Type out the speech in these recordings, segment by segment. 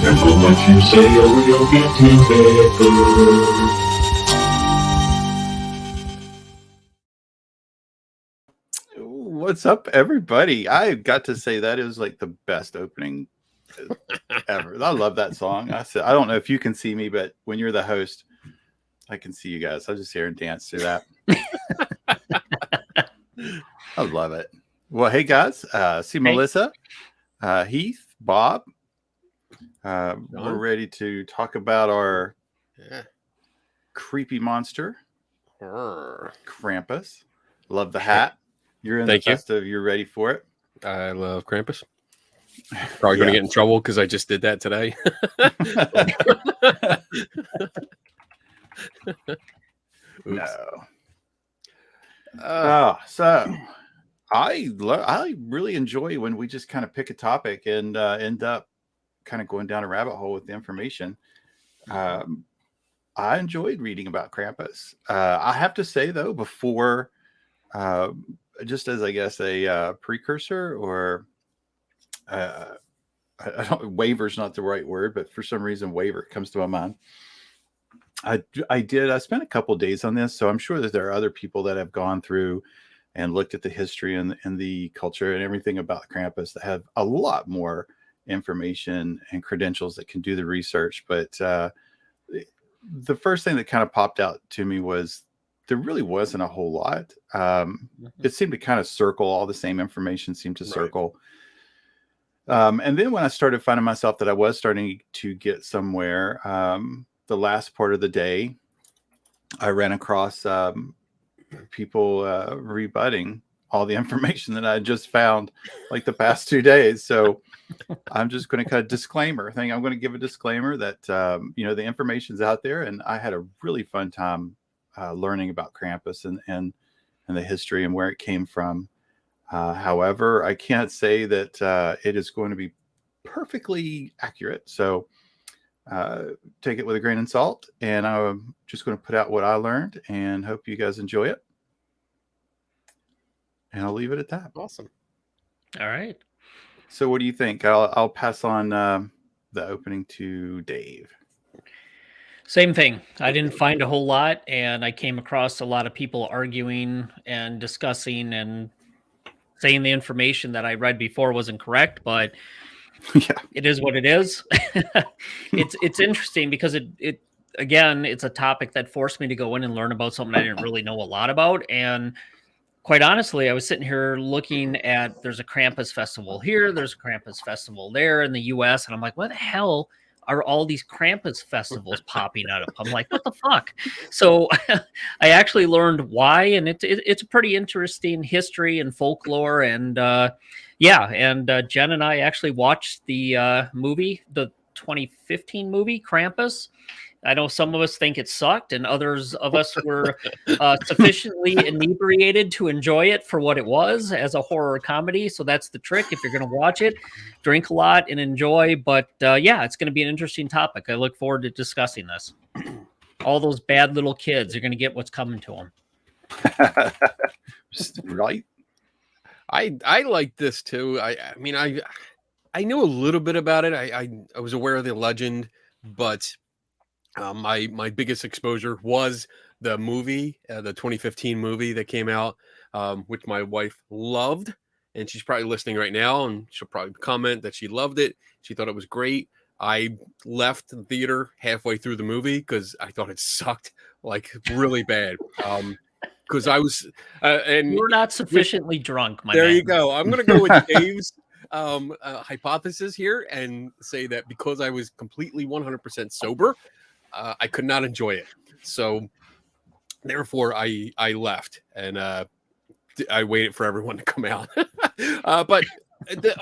Careful what you say or you'll get better. What's up, everybody? I got to say that is like the best opening ever. I love that song. I don't know if you can see me, but when you're the host, I can see you guys. I'll just hear and dance through that. I love it. Well, hey guys, see Melissa, Heath, Bob. We're ready to talk about our creepy monster, Krampus. Love the hat. You're in the festive. You're ready for it. I love Krampus. Probably going to get in trouble because I just did that today. No. So I really enjoy when we just kind of pick a topic and end up kind of going down a rabbit hole with the information. I enjoyed reading about Krampus. I have to say though, before just as I guess a precursor, or I don't, waiver's not the right word, but for some reason waiver comes to my mind. I spent a couple of days on this, so I'm sure that there are other people that have gone through and looked at the history and the culture and everything about Krampus that have a lot more information and credentials that can do the research. But the first thing that kind of popped out to me was there really wasn't a whole lot. It seemed to kind of circle all the same information, seemed to circle. And then when I started finding myself that I was starting to get somewhere, the last part of the day, I ran across people rebutting all the information that I just found like the past 2 days. So I'm just going to cut a disclaimer thing. I'm going to give a disclaimer that, the information's out there, and I had a really fun time learning about Krampus and the history and where it came from. However, I can't say that it is going to be perfectly accurate. So take it with a grain of salt, and I'm just going to put out what I learned and hope you guys enjoy it. And I'll leave it at that. Awesome. All right. So what do you think? I'll pass on the opening to Dave. Same thing. I didn't find a whole lot, and I came across a lot of people arguing and discussing and saying the information that I read before wasn't correct, but it is what it is. It's interesting because it again, it's a topic that forced me to go in and learn about something I didn't really know a lot about. And quite honestly, I was sitting here looking at, there's a Krampus festival here, there's a Krampus festival there in the US, and I'm like, what the hell are all these Krampus festivals popping out of? I'm like, what the fuck? So I actually learned why, and it's a pretty interesting history and folklore. And Jen and I actually watched the movie, the 2015 movie, Krampus. I know some of us think it sucked, and others of us were sufficiently inebriated to enjoy it for what it was, as a horror comedy. So that's the trick. If you're going to watch it, drink a lot and enjoy. But it's going to be an interesting topic. I look forward to discussing this. All those bad little kids are going to get what's coming to them. Right. I like this too. I mean, I knew a little bit about it. I was aware of the legend, but my biggest exposure was the movie, the 2015 movie that came out, which my wife loved, and she's probably listening right now, and she'll probably comment that she loved it. She thought it was great. I left the theater halfway through the movie because I thought it sucked like really bad. Because I was, and you were not sufficiently drunk, my there man. you go. I'm going to go with Dave's hypothesis here and say that because I was completely 100% sober, I could not enjoy it. So therefore, I left and I waited for everyone to come out. But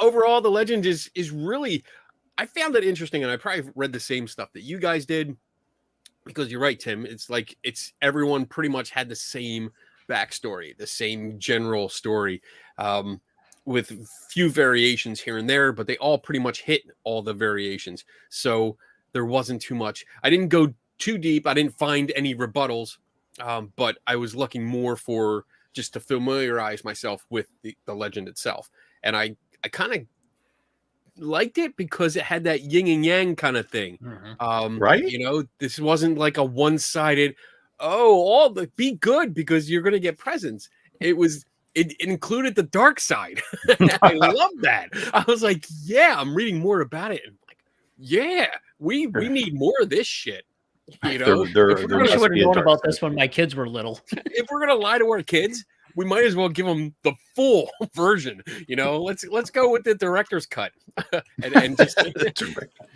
overall, the legend is really. I found it interesting, and I probably read the same stuff that you guys did. Because you're right, Tim. It's like everyone pretty much had the same backstory, the same general story, with few variations here and there, but they all pretty much hit all the variations. So there wasn't too much. I didn't go too deep. I didn't find any rebuttals, but I was looking more for just to familiarize myself with the legend itself. And I kind of liked it because it had that yin and yang kind of thing. Right? You know, this wasn't like a one-sided, all the be good because you're gonna get presents. It included the dark side. I love that. I was like, yeah, I'm reading more about it. And like, yeah, we need more of this shit. You know, I wish I would have known about this when my kids were little. If we're gonna lie to our kids, we might as well give them the full version. You know, let's go with the director's cut and just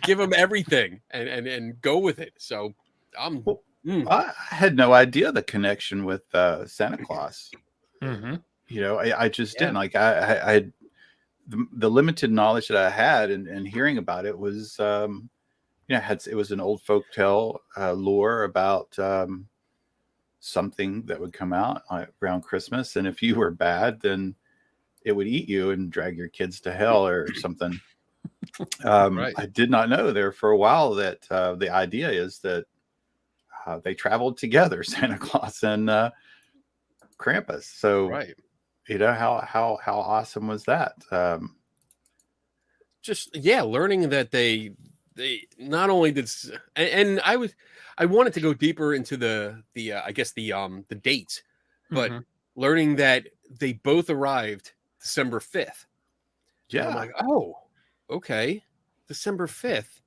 give them everything and go with it. So I had no idea the connection with Santa Claus. Mm-hmm. You know, I just didn't. Like I had the limited knowledge that I had and hearing about it was it was an old folktale lore about something that would come out around Christmas, and if you were bad, then it would eat you and drag your kids to hell or something. Right. I did not know there for a while that the idea is that they traveled together, Santa Claus and Krampus. So, right. You know, how awesome was that? Learning that they not only did, and I wanted to go deeper into the dates, but learning that they both arrived December 5th. Yeah. And I'm like, oh, okay. December 5th.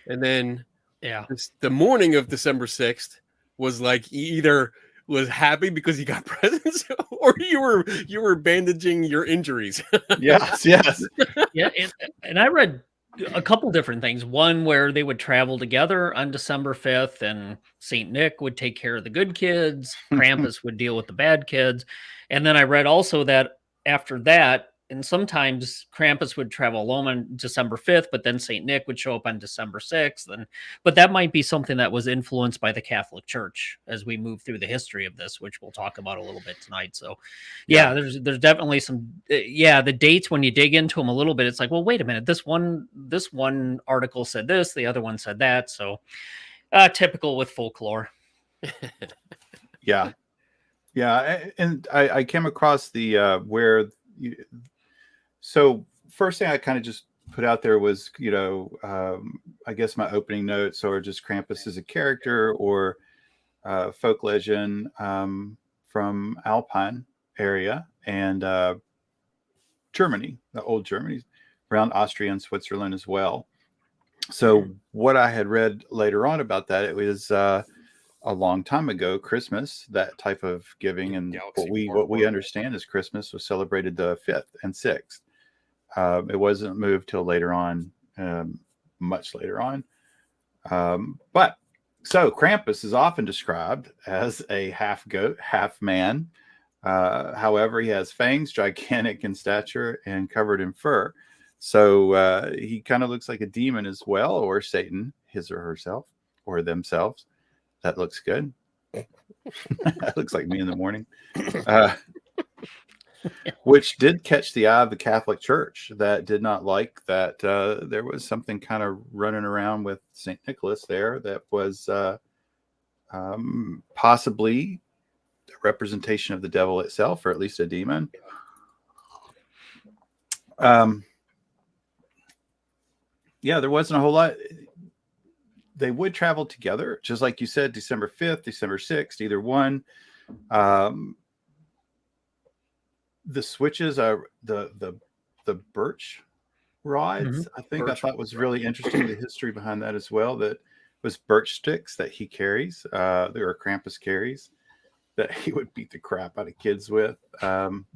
And then the morning of December 6th was like either was happy because you got presents or you were bandaging your injuries. Yes. Yeah. And I read a couple different things. One where they would travel together on December 5th and Saint Nick would take care of the good kids. Krampus would deal with the bad kids. And then I read also that after that, and sometimes Krampus would travel alone on December 5th, but then Saint Nick would show up on December 6th. But that might be something that was influenced by the Catholic Church as we move through the history of this, which we'll talk about a little bit tonight. So there's definitely some, the dates, when you dig into them a little bit, it's like, well, wait a minute, this one article said this, the other one said that. So typical with folklore. Yeah. And I came across the, so first thing I kind of just put out there was, I guess my opening notes or just Krampus as a character or folk legend from Alpine area and Germany, the old Germany, around Austria and Switzerland as well. So what I had read later on about that, it was a long time ago, Christmas, that type of giving, and what we understand as Christmas was celebrated the 5th and 6th. It wasn't moved till later on, much later on. But so Krampus is often described as a half goat, half man. However, he has fangs, gigantic in stature, and covered in fur. So he kind of looks like a demon as well, or Satan, his or herself, or themselves. That looks good. That looks like me in the morning. Which did catch the eye of the Catholic Church, that did not like that there was something kind of running around with St. Nicholas there that was possibly a representation of the devil itself, or at least a demon. There wasn't a whole lot. They would travel together, just like you said, December 5th, December 6th, either one. The switches are the birch rods. I thought was really interesting, the history behind that as well. That was birch sticks that he carries, or Krampus carries, that he would beat the crap out of kids with. And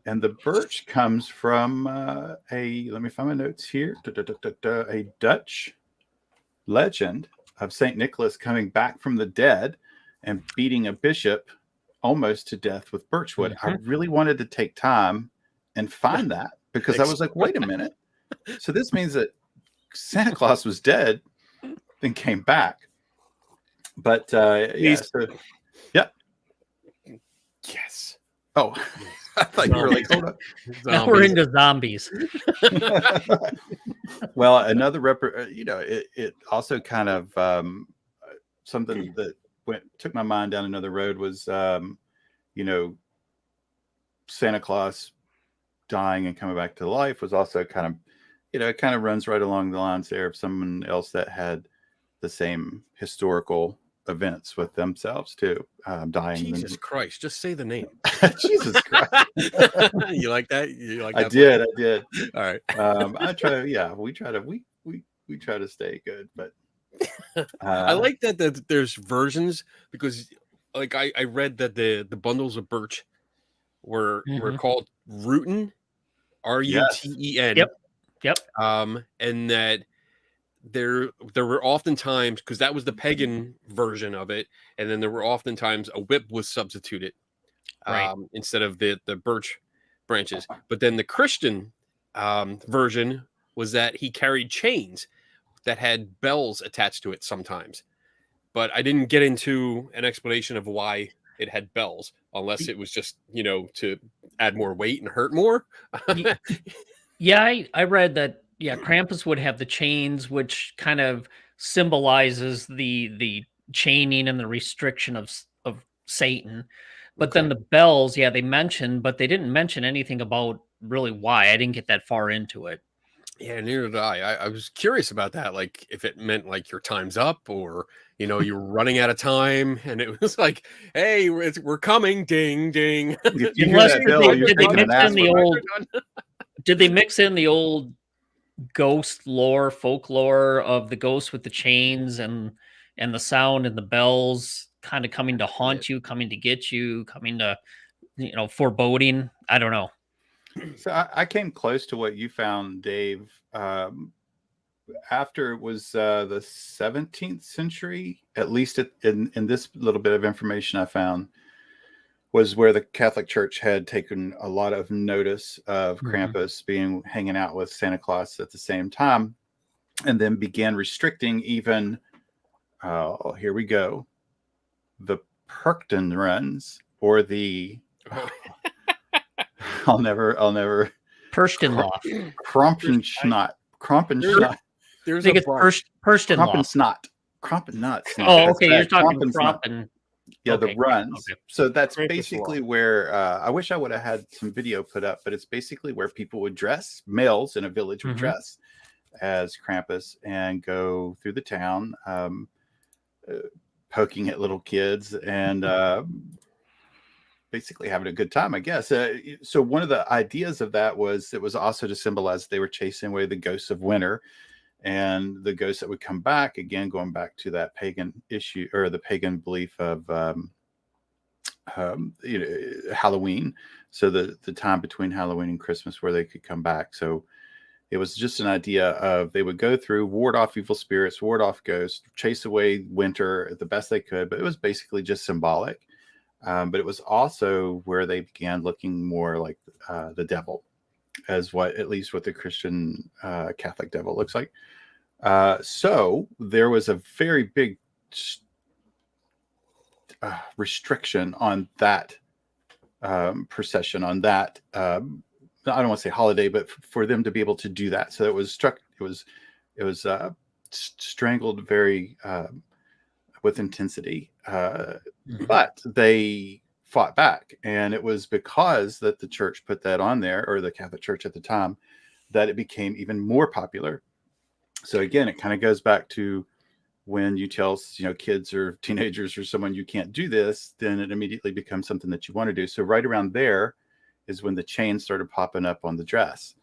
the birch comes from let me find my notes here. A Dutch legend of St. Nicholas coming back from the dead and beating a bishop almost to death with birchwood. I really wanted to take time and find that, because I was like, wait a minute. So this means that Santa Claus was dead, then came back. But yeah. Yes. Oh, I thought you were like, hold up. Now we're into zombies. Well, another it also kind of something that took my mind down another road was Santa Claus dying and coming back to life was also kind of, it kind of runs right along the lines there of someone else that had the same historical events with themselves too, dying. Jesus Christ! Just say the name. Jesus Christ! You like that? You like I that? did. All right. I try to. Yeah, we try to stay good, but I like that there's versions, because like I read that the bundles of birch were called Ruten, Ruten. Yep. And that there were oftentimes, because that was the pagan version of it, and then there were oftentimes a whip was substituted instead of the birch branches. But then the Christian version was that he carried chains that had bells attached to it sometimes. But I didn't get into an explanation of why it had bells, unless it was just, to add more weight and hurt more. Yeah, I read that. Yeah, Krampus would have the chains, which kind of symbolizes the chaining and the restriction of Satan. But then the bells, yeah, they mentioned, but they didn't mention anything about really why. I didn't get that far into it. Yeah, neither did I. I was curious about that, like if it meant like your time's up, or you're running out of time, and it was like, hey, we're coming, ding, ding. If you hear that bell, you're taking an aspirin. Did they mix in the old ghost lore, folklore of the ghost with the chains and the sound and the bells kind of coming to haunt you, coming to get you, coming to, foreboding? I don't know. So I came close to what you found, Dave. After it was the 17th century, at least in this little bit of information I found, was where the Catholic Church had taken a lot of notice of Krampus hanging out with Santa Claus at the same time, and then began restricting even, here we go, the Perkton runs, or the I'll never Perstenloff. Krampenschnott. There's I think it's Perstenloff. Krampenschnott. Oh, okay. You're talking Krampen. Yeah, the runs. Okay. So that's basically where I wish I would have had some video put up, but it's basically where people would dress, males in a village would dress as Krampus and go through the town, poking at little kids and basically having a good time, I guess. So one of the ideas of that was it was also to symbolize they were chasing away the ghosts of winter, and the ghosts that would come back, again, going back to that pagan issue, or the pagan belief of Halloween. So the time between Halloween and Christmas where they could come back. So it was just an idea of they would go through, ward off evil spirits, ward off ghosts, chase away winter the best they could. But it was basically just symbolic. But it was also where they began looking more like the devil, as at least what the Christian Catholic devil looks like. So there was a very big restriction on that procession, on that I don't want to say holiday, but for them to be able to do that. So it was strangled very with intensity, but they fought back, and it was because that the church put that on there, or the Catholic Church at the time, that it became even more popular. So again, it kind of goes back to when you tell kids or teenagers or someone you can't do this, then it immediately becomes something that you want to do. So right around there is when the chains started popping up on the dress.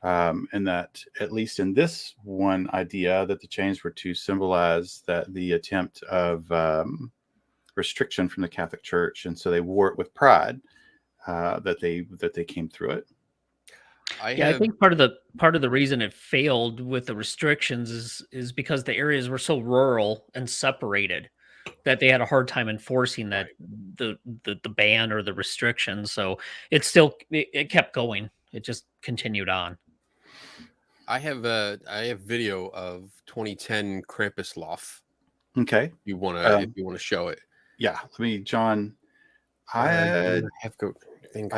And that, at least in this one idea, that the chains were to symbolize that the attempt of restriction from the Catholic Church, and so they wore it with pride that they came through it. I think part of the reason it failed with the restrictions is because the areas were so rural and separated that they had a hard time enforcing that the ban or the restrictions. So it kept going. It just continued on. I have video of 2010 Krampus Loft. Okay. If you wanna show it. Yeah. Let me, John. I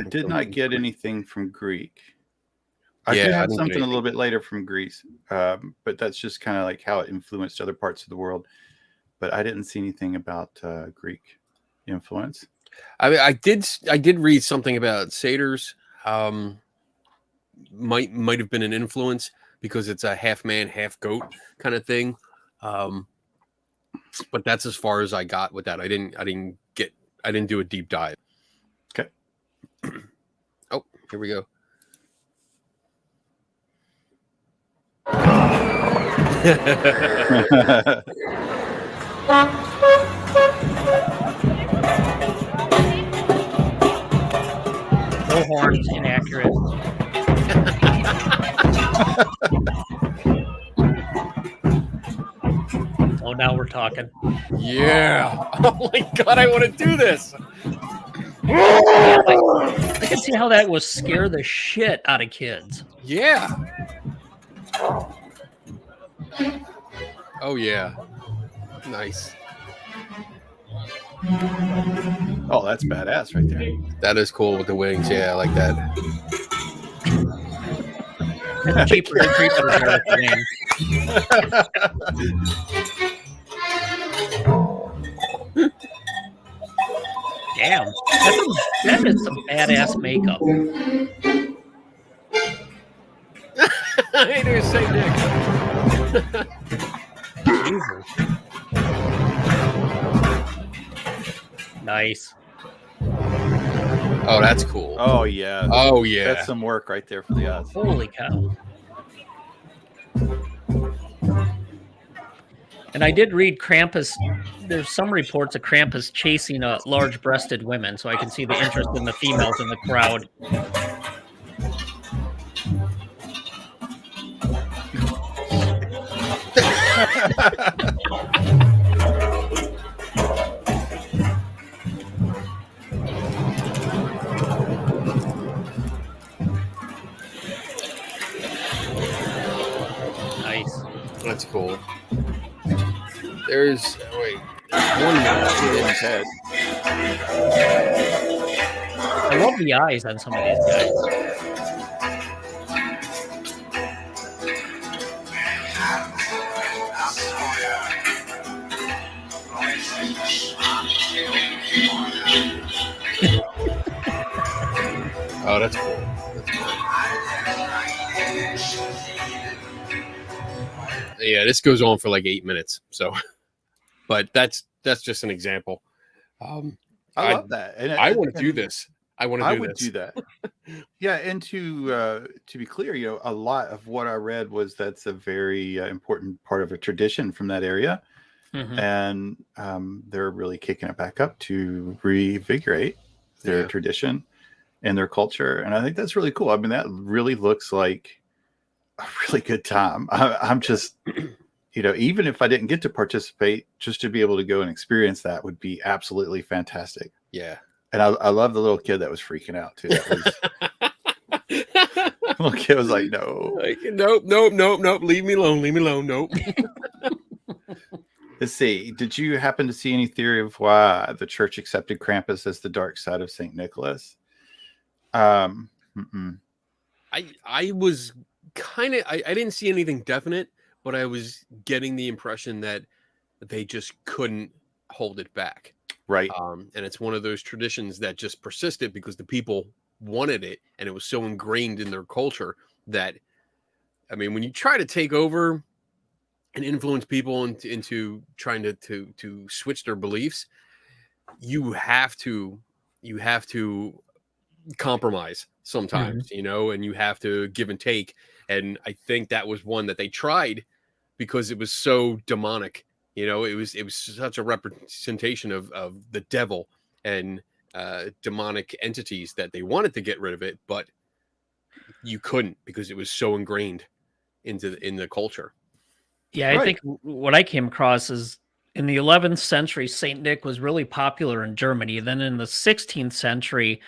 did not get anything from Greek. I do have something a little bit later from Greece, but that's just kind of like how it influenced other parts of the world. But I didn't see anything about Greek influence. I mean, I did read something about satyrs. Might have been an influence because it's a half man, half goat kind of thing. But that's as far as I got with that. I didn't do a deep dive. Okay. Oh, here we go. No horns, inaccurate. Oh, now we're talking. Yeah. Oh my God, I want to do this. Yeah, I can see how that will scare the shit out of kids. Yeah. Oh yeah. Nice. Oh, that's badass right there. That is cool with the wings. Yeah, I like that. It's cheaper to treat them with wings. Damn, that is some badass makeup. I do say Nick. Jesus. Nice. Oh, that's cool. Oh yeah. Oh yeah. That's some work right there for the odds. Holy cow. And I did read Krampus. There's some reports of Krampus chasing large-breasted women, so I can see the interest in the females in the crowd. Nice. That's cool. There's one more in his head. I love the eyes on some of these guys. Oh, that's cool. Yeah, this goes on for like 8 minutes. So, but that's just an example. I love that. And I want to do this. I would do that. Yeah, and to be clear, a lot of what I read was that's a very important part of a tradition from that area, and they're really kicking it back up to reinvigorate their tradition and their culture, and I think that's really cool. I mean, that really looks like a really good time. I'm just, even if I didn't get to participate, just to be able to go and experience that would be absolutely fantastic. Yeah. And I love the little kid that was freaking out too. The little kid was like, no. Nope. Leave me alone. Nope. Let's see. Did you happen to see any theory of why the church accepted Krampus as the dark side of St. Nicholas? I was kind of, I didn't see anything definite, but I was getting the impression that they just couldn't hold it back. Right. And it's one of those traditions that just persisted because the people wanted it and it was so ingrained in their culture that, I mean, when you try to take over and influence people into trying to switch their beliefs, you have to compromise sometimes, and you have to give and take. And I think that was one that they tried because it was so demonic. It was such a representation of the devil and demonic entities that they wanted to get rid of it, but you couldn't because it was so ingrained in the culture. Yeah, I Right. think what I came across is in the 11th century, Saint Nick was really popular in Germany. Then in the 16th century,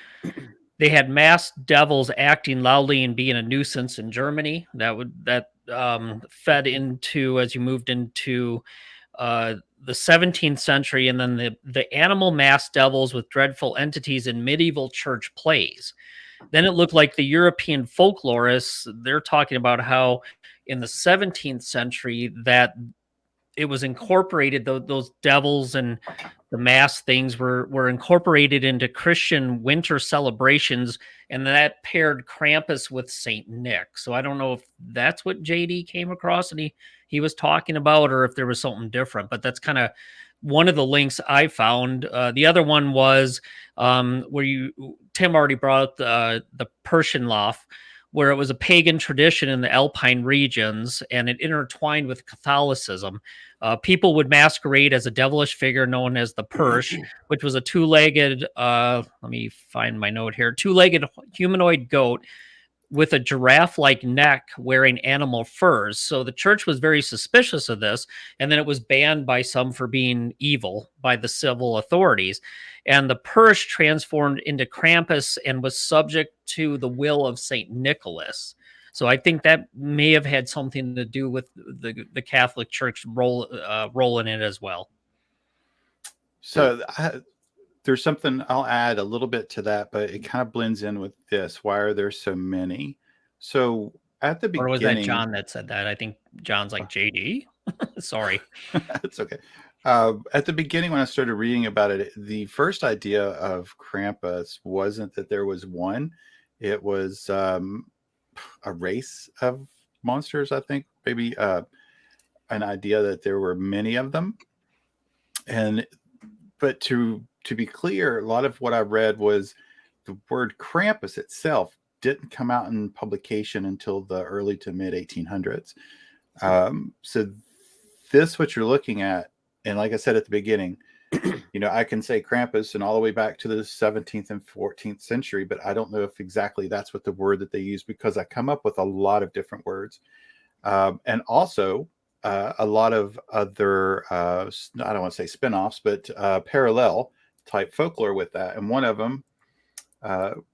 they had masked devils acting loudly and being a nuisance in Germany. That fed into as you moved into the 17th century, and then the animal masked devils with dreadful entities in medieval church plays. Then it looked like the European folklorists, they're talking about how in the 17th century that it was incorporated, those devils and the mass things were incorporated into Christian winter celebrations, and that paired Krampus with Saint Nick. So I don't know if that's what JD came across and he was talking about, or if there was something different. But that's kind of one of the links I found. The other one was where Tim already brought up the Persian loaf, where it was a pagan tradition in the Alpine regions, and it intertwined with Catholicism. People would masquerade as a devilish figure known as the Persh, which was a two-legged, let me find my note here, two-legged humanoid goat with a giraffe-like neck wearing animal furs. So the church was very suspicious of this, and then it was banned by some for being evil by the civil authorities. And the Persh transformed into Krampus and was subject to the will of St. Nicholas. So I think that may have had something to do with the Catholic Church role in it as well. So there's something I'll add a little bit to that, but it kind of blends in with this. Why are there so many? So at the beginning, or was that John that said that? I think John's like JD. Sorry, it's okay. At the beginning, when I started reading about it, the first idea of Krampus wasn't that there was one; it was a race of monsters. I think maybe an idea that there were many of them, but to be clear, a lot of what I read was the word Krampus itself didn't come out in publication until the early to mid 1800s. So this, what you're looking at, and like I said at the beginning, I can say Krampus and all the way back to the 17th and 14th century, but I don't know if exactly that's what the word that they use, because I come up with a lot of different words. And also a lot of other, I don't want to say spin-offs, but parallel type folklore with that. And one of them,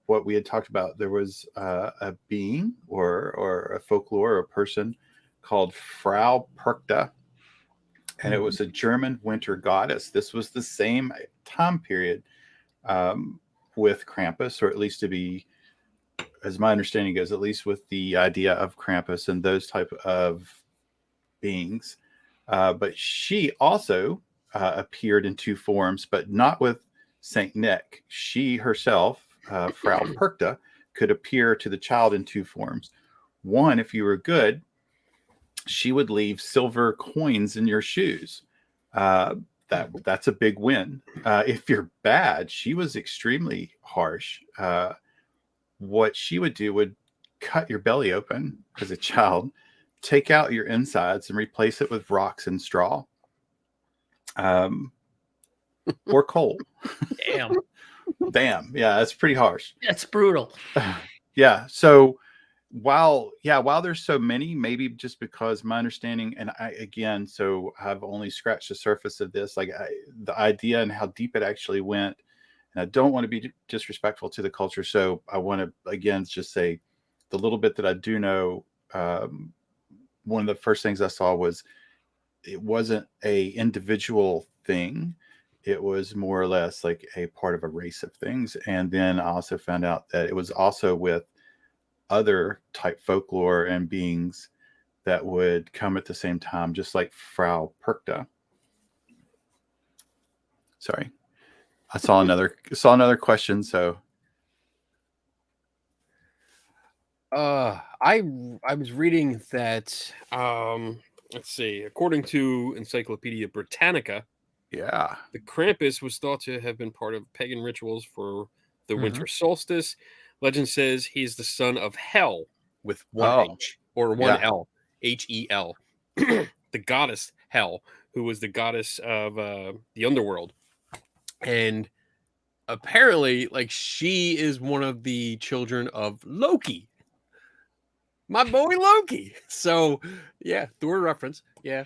what we had talked about, there was a being or a folklore or a person called Frau Perkta, and it was a German winter goddess. This was the same time period with Krampus, or at least to be, as my understanding goes, at least with the idea of Krampus and those type of beings. But she also appeared in two forms, but not with Saint Nick. She herself, Frau Perkta, could appear to the child in two forms. One, if you were good, she would leave silver coins in your shoes. That's a big win. If you're bad, she was extremely harsh. What she would do would cut your belly open as a child, take out your insides, and replace it with rocks and straw, or coal. Damn. Yeah, that's pretty harsh. that's brutal. Yeah. So while there's so many, maybe just because my understanding, and I've only scratched the surface of this, like the idea and how deep it actually went. And I don't want to be disrespectful to the culture. So I want to, again, just say the little bit that I do know. One of the first things I saw was it wasn't a individual thing. It was more or less like a part of a race of things. And then I also found out that it was also with other type folklore and beings that would come at the same time, just like Frau Perkta. Sorry. I saw another question. So I was reading that let's see, according to Encyclopedia Britannica, yeah, the Krampus was thought to have been part of pagan rituals for the winter solstice. Legend says he is the son of Hel with one H or one L, Hel, the goddess Hel, who was the goddess of the underworld. And apparently, like, she is one of the children of Loki. my boy Loki. So yeah, Thor reference. Yeah.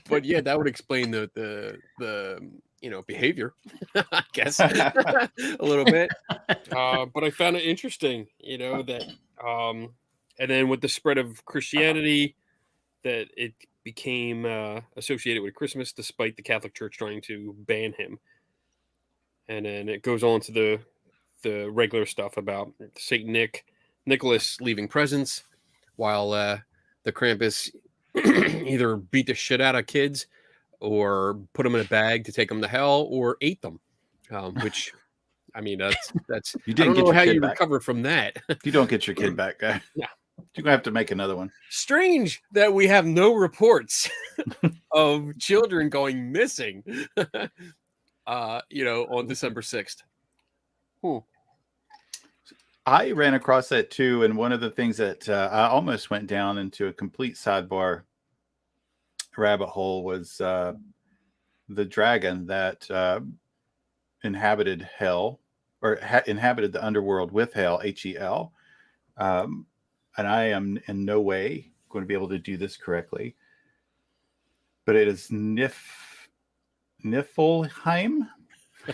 But yeah, that would explain the behavior, I guess, a little bit. But I found it interesting, that and then with the spread of Christianity, that it became associated with Christmas, despite the Catholic Church trying to ban him. And then it goes on to the regular stuff about Saint Nicholas leaving presents, while the Krampus either beat the shit out of kids or put them in a bag to take them to hell or ate them. Which, I mean, that's You I didn't don't get know your how kid you back. recover from that. You don't get your kid back, guy. Yeah. You're gonna have to make another one. Strange that we have no reports of children going missing. On December 6th. I ran across that too, and one of the things that I almost went down into a complete sidebar rabbit hole was the dragon that inhabited hell, or inhabited the underworld with hell, Hel. And I am in no way going to be able to do this correctly, but it is Niflheim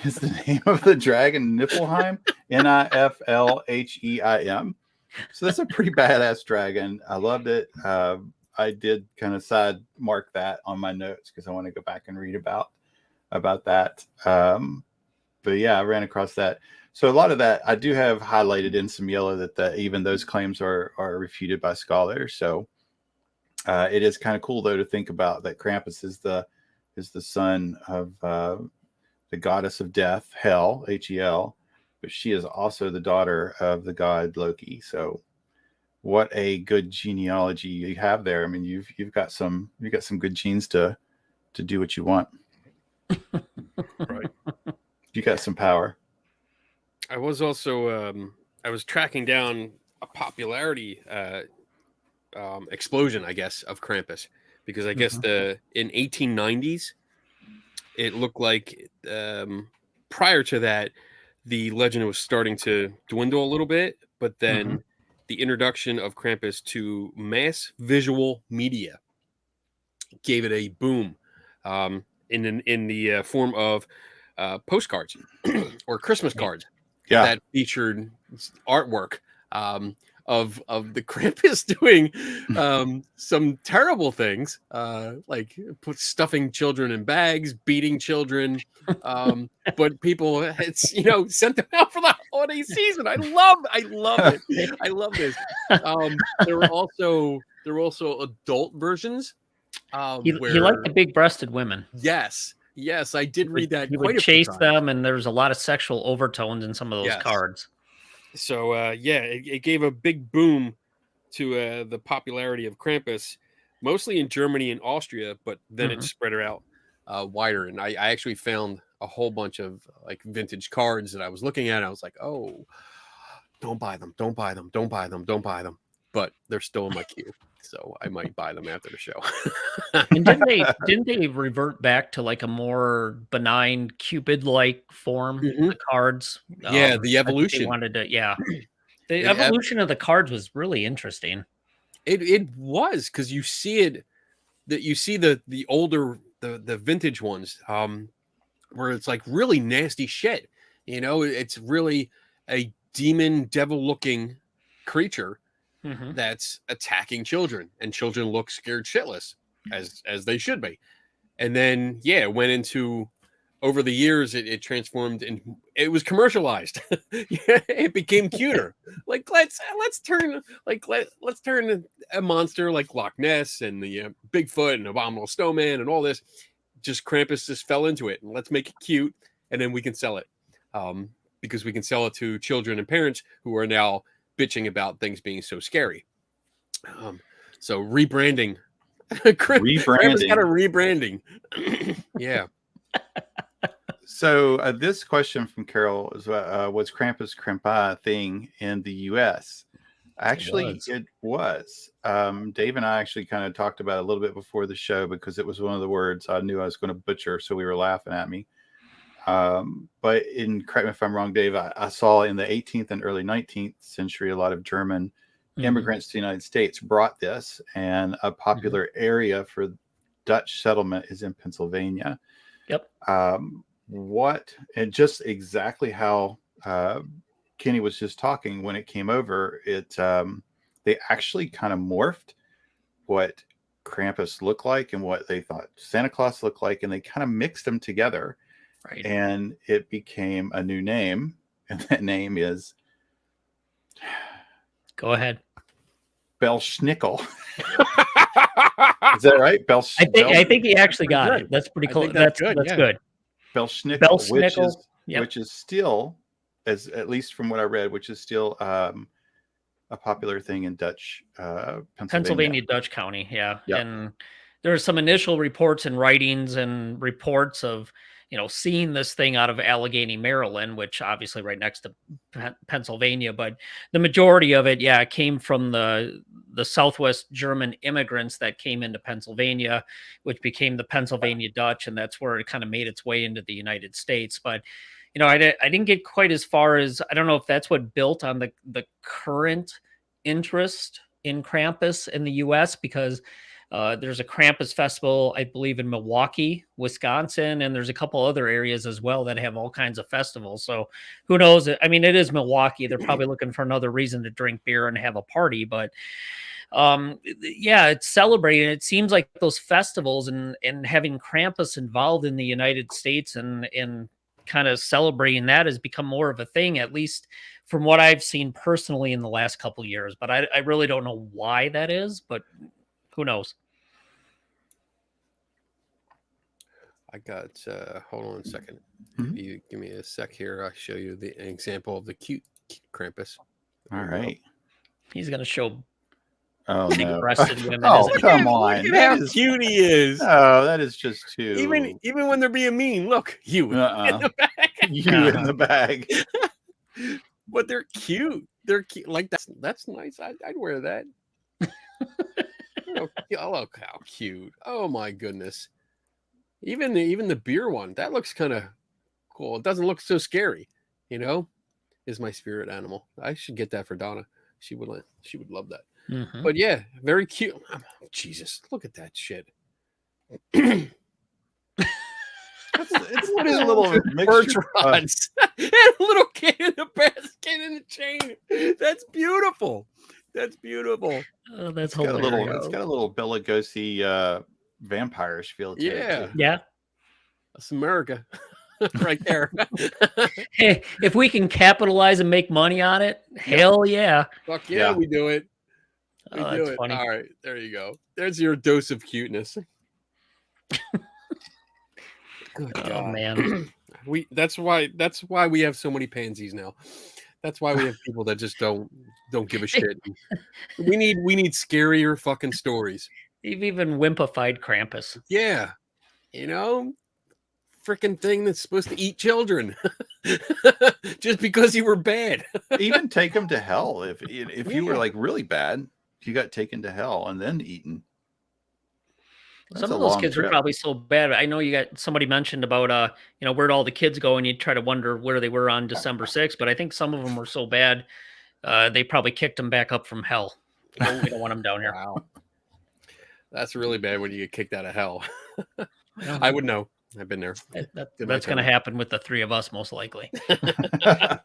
is the name of the dragon. Niflheim, Niflheim. So that's a pretty badass dragon. I loved it. I did kind of side mark that on my notes because I want to go back and read about that. But yeah, I ran across that. So a lot of that I do have highlighted in some yellow that even those claims are refuted by scholars. So it is kind of cool though to think about that Krampus is the son of the goddess of death, Hel, Hel, but she is also the daughter of the god Loki. So what a good genealogy you have there. I mean, you've got some good genes to do what you want. Right. You got some power. I was also I was tracking down a popularity explosion, I guess, of Krampus, because I guess in 1890s it looked like prior to that the legend was starting to dwindle a little bit, but then the introduction of Krampus to mass visual media gave it a boom in the form of postcards or Christmas cards that featured artwork of the Krampus doing some terrible things, like stuffing children in bags, beating children, but people sent them out for the holiday season. I love it. I love this. There were also adult versions. He liked the big-breasted women. Yes, I did read that. He would chase them, and there was a lot of sexual overtones in some of those cards. So it gave a big boom to the popularity of Krampus, mostly in Germany and Austria, but then it spread out wider. And I actually found a whole bunch of like vintage cards that I was looking at. I was like, oh, don't buy them. But they're still in my queue, so I might buy them after the show. And didn't they revert back to like a more benign Cupid-like form? The cards, the evolution. They wanted to, the evolution of the cards was really interesting. It was, because you see it, that you see the older the vintage ones, where it's like really nasty shit. It's really a demon devil looking creature that's attacking children, and children look scared shitless, as they should be. And then it went into, over the years it transformed, and it was commercialized. It became cuter. Like let's turn a monster like Loch Ness and the Bigfoot and Abominable Snowman and all this, just Krampus just fell into it, and let's make it cute, and then we can sell it, because we can sell it to children and parents who are now bitching about things being so scary. So rebranding. Krampus got a rebranding. Yeah. So this question from Carol is, was Krampus Krempa a thing in the U.S.? Actually, it was. Dave and I actually kind of talked about it a little bit before the show, because it was one of the words I knew I was going to butcher, so we were laughing at me. But correct me if I'm wrong, Dave, I saw in the 18th and early 19th century a lot of German immigrants to the United States brought this, and a popular area for Dutch settlement is in Pennsylvania. Yep. And just exactly how Kenny was just talking when it came over, they actually kind of morphed what Krampus looked like and what they thought Santa Claus looked like, and they kind of mixed them together, Right. and it became a new name, and that name is, Go ahead. Belschnickel. Is that right? I think he actually got it. That's pretty close. That's good. That's good. Belschnickel, Yep. which is still, as at least from what I read, which is still a popular thing in Dutch Pennsylvania Dutch County. Yeah. Yep. And there are some initial reports and writings and reports of, seeing this thing out of Allegheny, Maryland, which obviously right next to Pennsylvania, but the majority of it, came from the Southwest German immigrants that came into Pennsylvania, which became the Pennsylvania Dutch, and that's where it kind of made its way into the United States. But I didn't get quite as far as, I don't know if that's what built on the current interest in Krampus in the U.S., because there's a Krampus festival, I believe, in Milwaukee, Wisconsin, and there's a couple other areas as well that have all kinds of festivals. So who knows? I mean, it is Milwaukee. They're probably looking for another reason to drink beer and have a party, but it's celebrating. It seems like those festivals and having Krampus involved in the United States and kind of celebrating that has become more of a thing, at least from what I've seen personally in the last couple of years. But I really don't know why that is, but who knows? I got, hold on a second. Mm-hmm. You give me a sec here. I'll show you an example of the cute Krampus. All right. He's going to show big-breasted women. Oh, come on. Look at how cute he is. Oh, that is just too... Even when they're being mean, look, you in the bag. You in the bag. But they're cute. They're cute. Like, that's nice. I'd wear that. Look how cute. Oh, my goodness. Even the beer one, that looks kind of cool. It doesn't look so scary, is my spirit animal. I should get that for Donna. She would love that. Mm-hmm. But yeah, very cute. Oh, Jesus, look at that shit. It's what is a little mixture rods. And a little kid in a basket in a chain. That's beautiful. That's beautiful. Oh, that's It's got hilarious. a little Bela Lugosi vampire-ish feel to it. Yeah. That's America. Right there. Hey, if we can capitalize and make money on it, hell yeah. Fuck yeah, we do it. We do that's it. funny. All right, there you go. There's your dose of cuteness. Good God. Man. That's why we have so many pansies now. That's why we have people that just don't give a shit. We need scarier fucking stories. You've even wimpified Krampus. Yeah. Freaking thing that's supposed to eat children just because you were bad. Even take them to hell. If you were like really bad, you got taken to hell and then eaten. Some of those kids are probably so bad. I know you got somebody mentioned about where'd all the kids go, and you try to wonder where they were on December 6th, but I think some of them were so bad they probably kicked them back up from hell. We don't want them down here. Wow. That's really bad when you get kicked out of hell. I would know. I've been there. That's going to happen with the three of us, most likely. Are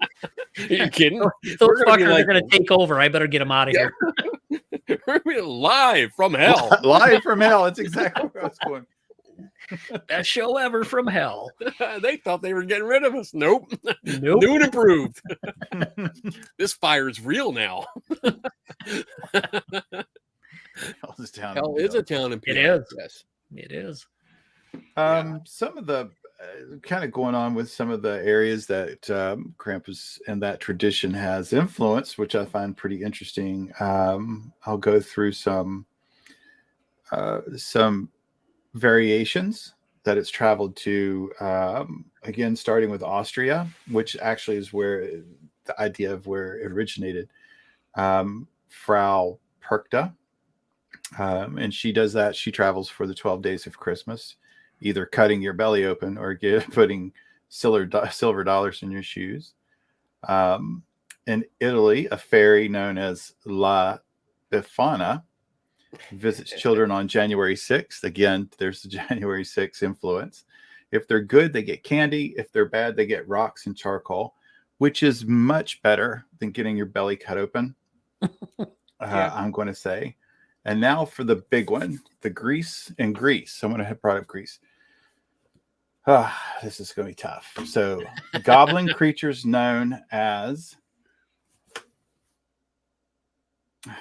you kidding? Those fuckers are going to take over. I better get them out of here. We're live from hell. Live from hell. That's exactly where I was going. Best show ever from hell. They thought they were getting rid of us. Nope. Nope. New and improved. This fire's real now. Hell is a town in PA. It is. Yes. It is. Some of the kind of going on with some of the areas that Krampus and that tradition has influenced, which I find pretty interesting. I'll go through some variations that it's traveled to, again, starting with Austria, which actually is where the idea of where it originated. Frau Perkta, and she does that. She travels for the 12 days of Christmas, either cutting your belly open or putting silver dollars in your shoes. In Italy, a fairy known as La Befana visits children on January 6th. Again, there's the January 6th influence. If they're good, they get candy. If they're bad, they get rocks and charcoal, which is much better than getting your belly cut open. I'm going to say. And now for the big one, the Greece and Greece. Someone had brought up Greece. This is going to be tough. So, goblin creatures known as...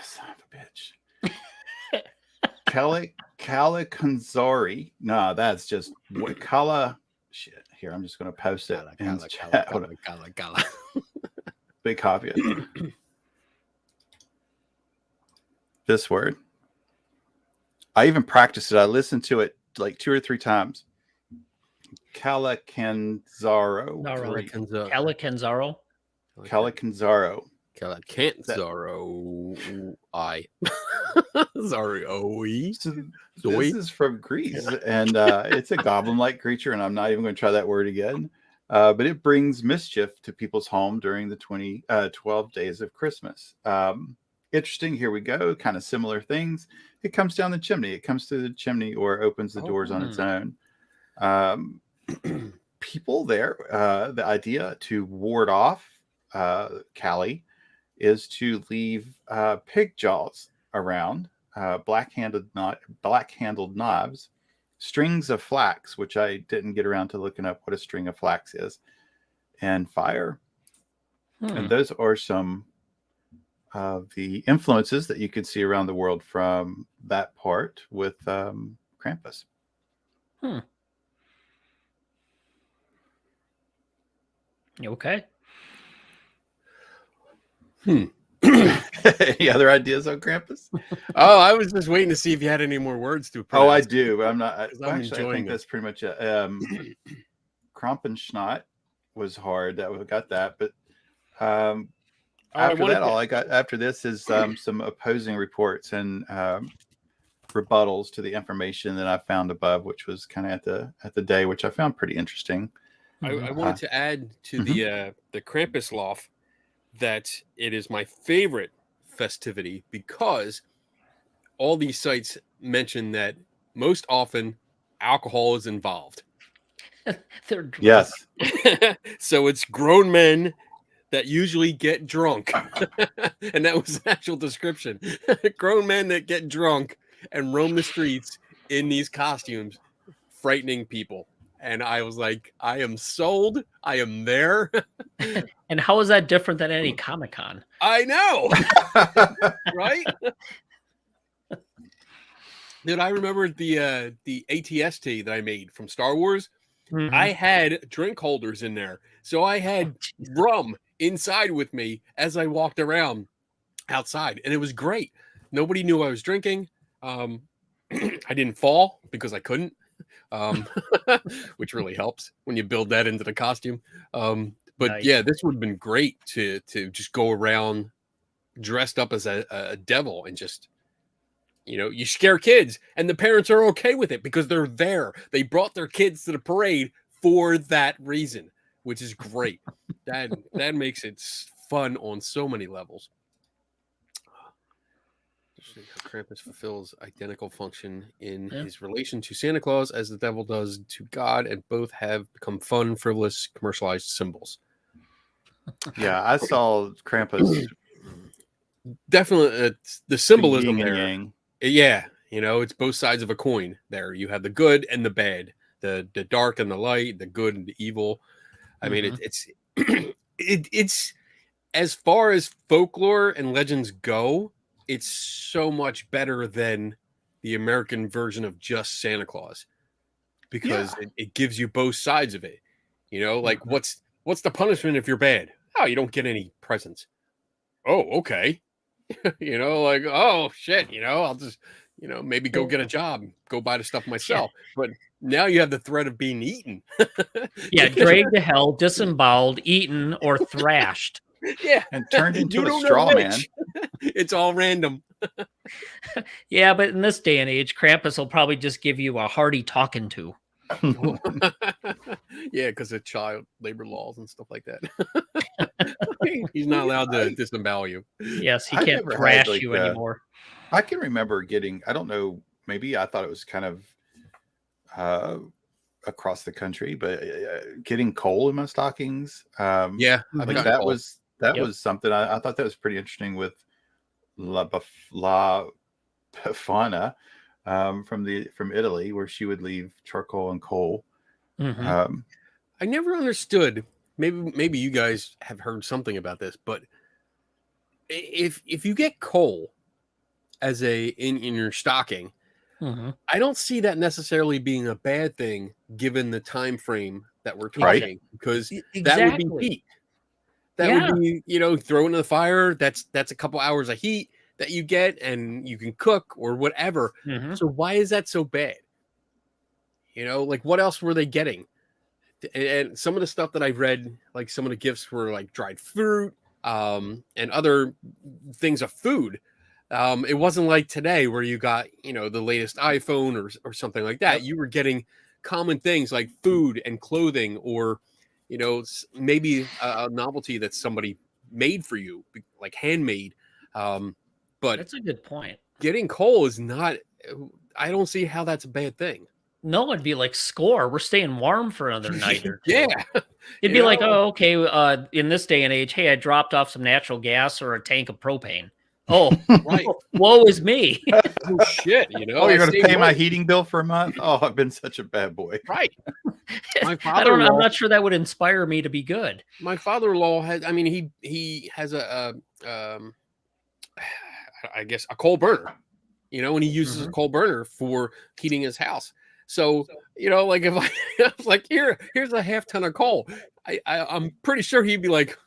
son of a bitch. Calicanzari. No, that's just what shit. Here, I'm just going to post it. Big copy. This word. I even practiced it. I listened to it like 2 or 3 times. Calicanzaro. Calicanzaro. Calicanzaro. Calicanzaro. Sorry. So this is from Greece, and it's a goblin-like creature, and I'm not even going to try that word again. But it brings mischief to people's home during the 12 days of Christmas. Interesting. Here we go. Kind of similar things. It comes down the chimney. It comes through the chimney or opens the doors on its own. People there, the idea to ward off Cali is to leave pig jaws around, black-handled knives, strings of flax, which I didn't get around to looking up what a string of flax is, and fire. And those are some of the influences that you could see around the world from that part with Krampus. Okay. Any other ideas on Krampus? Oh, I was just waiting to see if you had any more words to pronounce. Oh, I do, but I'm not. I'm Actually, I enjoying think it. that's pretty much it. Krampenschnott was hard. That we got that, but after that, all I got after this is some opposing reports and rebuttals to the information that I found above, which was kind of at the day, which I found pretty interesting. I wanted to add to the Krampus loft that it is my favorite festivity because all these sites mention that most often alcohol is involved. They're drunk. Yes. So it's grown men that usually get drunk. And that was the actual description. Grown men that get drunk and roam the streets in these costumes, frightening people. And I was like, I am sold. I am there. And how is that different than any Comic-Con? I know. Right? Dude, I remember the ATST that I made from Star Wars. I had drink holders in there. So I had rum inside with me as I walked around outside. And it was great. Nobody knew I was drinking. I didn't fall because I couldn't. Which really helps when you build that into the costume. But nice. Yeah, this would have been great to just go around dressed up as a devil and just, you scare kids and the parents are okay with it because they're there. They brought their kids to the parade for that reason, which is great. That makes it fun on so many levels. Krampus fulfills identical function in his relation to Santa Claus as the devil does to God, and both have become fun, frivolous, commercialized symbols. Yeah, I saw Krampus. Definitely, the symbolism yin and there. yang. Yeah, it's both sides of a coin. There, you have the good and the bad, the dark and the light, the good and the evil. I mean, it's as far as folklore and legends go. It's so much better than the American version of just Santa Claus because it gives you both sides of it. Like what's the punishment if you're bad? Oh, you don't get any presents. Oh, okay. Like, oh shit, I'll just, maybe go get a job, go buy the stuff myself. Yeah. But now you have the threat of being eaten. Yeah, dragged to hell, disemboweled, eaten, or thrashed. Yeah, and turned into a straw man. It's all random. Yeah, but in this day and age, Krampus will probably just give you a hearty talking to. Yeah, because of child labor laws and stuff like that. He's not allowed to disembowel you. Yes, he I can't never had, thrash like, you anymore. I can remember getting, I don't know, maybe I thought it was kind of across the country, but getting coal in my stockings. Yeah, I I've think gotten that coal. was that Yep. was something I thought that was pretty interesting with La Befana from Italy, where she would leave charcoal and coal. Mhm. I never understood. Maybe you guys have heard something about this, but if you get coal as in your stocking, Mhm. I don't see that necessarily being a bad thing given the time frame that we're Right. talking, because that would be Exactly. heat. That Yeah. would be, throw it in the fire. That's a couple hours of heat that you get, and you can cook or whatever. Mhm. So why is that so bad? Like what else were they getting? And some of the stuff that I've read, like some of the gifts were like dried fruit, and other things of food. It wasn't like today where you got, the latest iPhone or something like that. Yep. You were getting common things like food and clothing, or, maybe a novelty that somebody made for you, like handmade. But That's a good point. getting coal is not, I don't see how that's a bad thing. No, it'd be like, score. We're staying warm for another night or two. Yeah. It'd be like, oh, okay. In this day and age, hey, I dropped off some natural gas or a tank of propane. Oh, Right. woe is me. Oh shit, Oh, you're I going to saved pay my money. heating bill for a month? Oh, I've been such a bad boy. Right. My I don't know. father-in-law, I'm not sure that would inspire me to be good. my father-in-law has, I mean, he has I guess a coal burner, and he uses a coal burner for heating his house. So, like if I was like, here's a half ton of coal, I'm pretty sure he'd be like,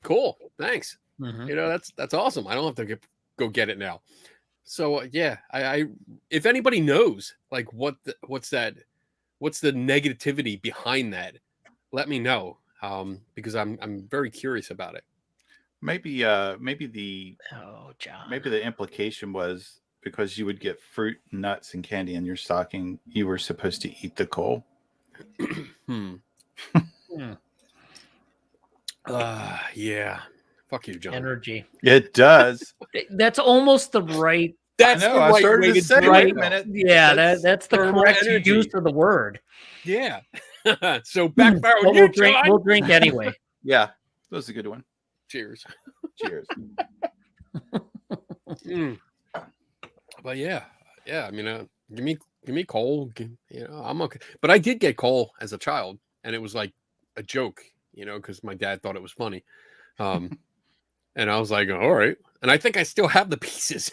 cool, thanks. Mhm. That's awesome. I don't have to go get it now. So yeah, I if anybody knows like what's the negativity behind that, let me know. Because I'm very curious about it. Maybe the Oh, John. maybe the implication was because you would get fruit, nuts, and candy in your stocking, you were supposed to eat the coal. Hmm. Yeah. Fuck you, John. Energy. It does. That's almost the right. That's I know. the I right started way to say, do wait it, a though. minute. Yeah, that's the thermal correct energy. use of the word. Yeah. So backfire But on you, we'll drink. John. We'll drink anyway. Yeah, that was a good one. Cheers. Cheers. But yeah. I mean, give me coal. I'm okay. But I did get coal as a child, and it was like a joke, because my dad thought it was funny. And I was like, all right. And I think I still have the pieces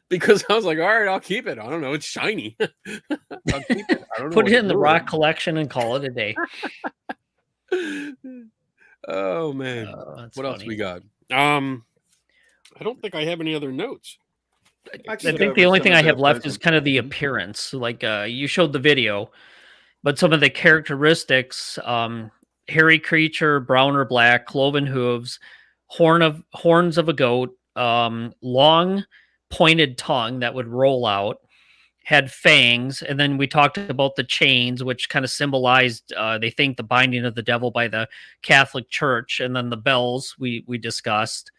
because I was like, all right, I'll keep it. I don't know. It's shiny. I'll keep it. I don't know. Put what it to in the do with rock collection and call it a day. it. Oh man. That's What else funny. we got? I don't think I have any other notes. I think the only thing I have left is kind of the appearance. Like you showed the video, but some of the characteristics: hairy creature, brown or black, cloven hooves, horns of a goat, long pointed tongue that would roll out, had fangs, and then we talked about the chains, which kind of symbolized they think the binding of the devil by the Catholic Church, and then the bells we discussed.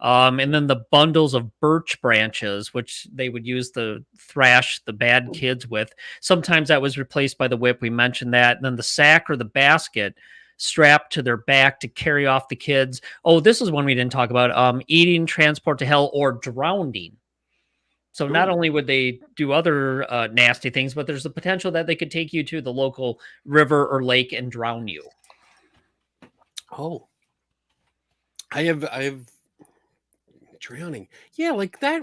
And then the bundles of birch branches, which they would use to thrash the bad kids with. Sometimes that was replaced by the whip. We mentioned that. And then the sack or the basket strapped to their back to carry off the kids. Oh, this is one we didn't talk about. Eating, transport to hell, or drowning. So not only would they do other nasty things, but there's the potential that they could take you to the local river or lake and drown you. Oh, I have drowning. Yeah, like that.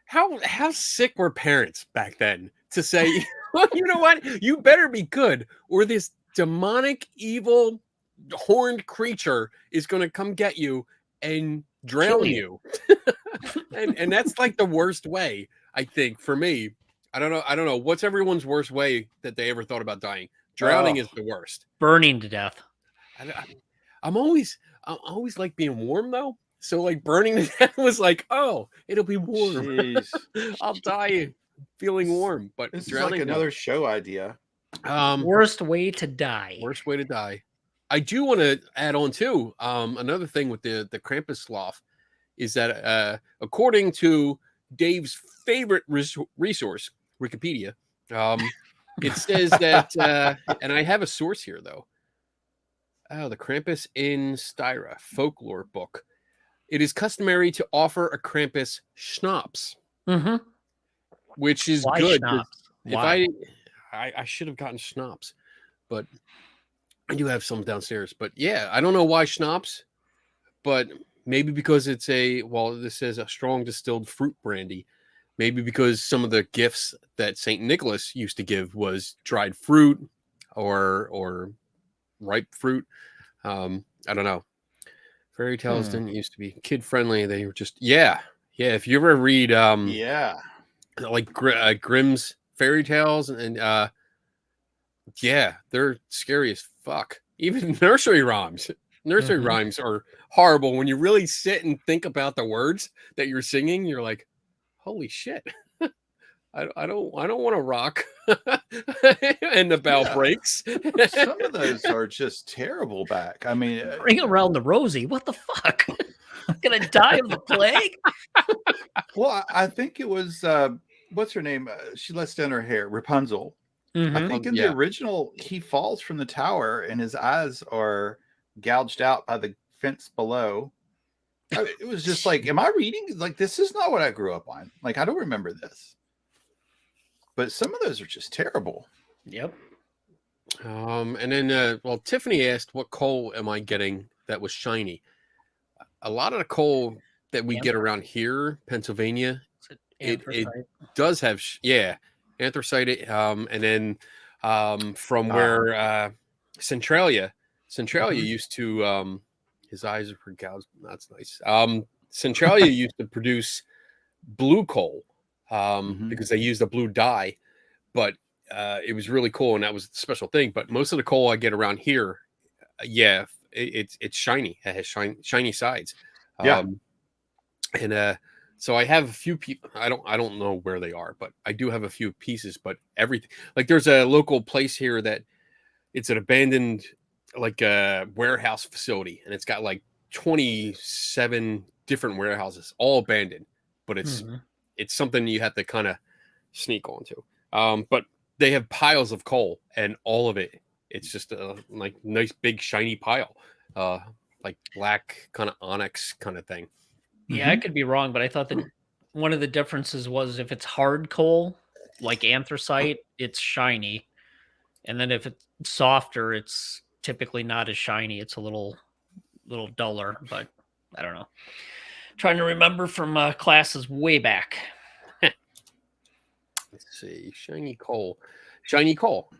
How sick were parents back then to say, well, you know what? You better be good, or this demonic, evil, horned creature is going to come get you and drown you. and that's like the worst way, I think, for me. I don't know. What's everyone's worst way that they ever thought about dying? Drowning is the worst. Burning to death. I'm always like being warm though. So like burning to death was like, oh, it'll be warm. Jeez. I'll die feeling warm, but This is drowning, like no. another show idea. Worst way to die. Worst way to die. I do want to add on too. Another thing with the Krampus sloth is that according to Dave's favorite resource, Wikipedia, it says that, and I have a source here though. Oh, the Krampus in Styra folklore book. It is customary to offer a Krampus schnapps, which is Why good. schnapps? If Why? I should have gotten schnapps, but I do have some downstairs. But yeah, I don't know why schnapps, but maybe because it's this says a strong distilled fruit brandy. Maybe because some of the gifts that St. Nicholas used to give was dried fruit or ripe fruit. I don't know. Fairy tales didn't used to be kid friendly. They were just yeah. If you ever read like Grimm's fairy tales and they're scary as fuck. Even nursery rhymes. Nursery rhymes are horrible when you really sit and think about the words that you're singing. You're like, holy shit. I don't want to rock and the bell breaks. Some of those are just terrible back. I mean, Bring around the Rosie. What the fuck? I'm gonna die of the plague. well, I think it was what's her name? She lets down her hair, Rapunzel. I think in the original, he falls from the tower and his eyes are gouged out by the fence below. It was just like, am I reading? Like, this is not what I grew up on. Like, I don't remember this. But some of those are just terrible. Yep. And then, Tiffany asked, what coal am I getting that was shiny? A lot of the coal that we get around here, Pennsylvania, it does have, anthracite. And then from where Centralia used to, his eyes are gouged. That's nice. Centralia used to produce blue coal because they used a blue dye, but it was really cool, and that was a special thing. But most of the coal I get around here, it's shiny. It has shiny sides. So I have a few people. I don't know where they are, but I do have a few pieces. But everything, like there's a local place here that it's an abandoned warehouse facility, and it's got like 27 different warehouses, all abandoned. But it's something you have to kind of sneak onto. But they have piles of coal, and all of it's just a like nice big shiny pile, like black kind of onyx kind of thing. Yeah, I could be wrong, but I thought that one of the differences was if it's hard coal, like anthracite, it's shiny. And then if it's softer, it's typically not as shiny. It's a little duller, but I don't know. Trying to remember from classes way back. Let's see. Shiny coal.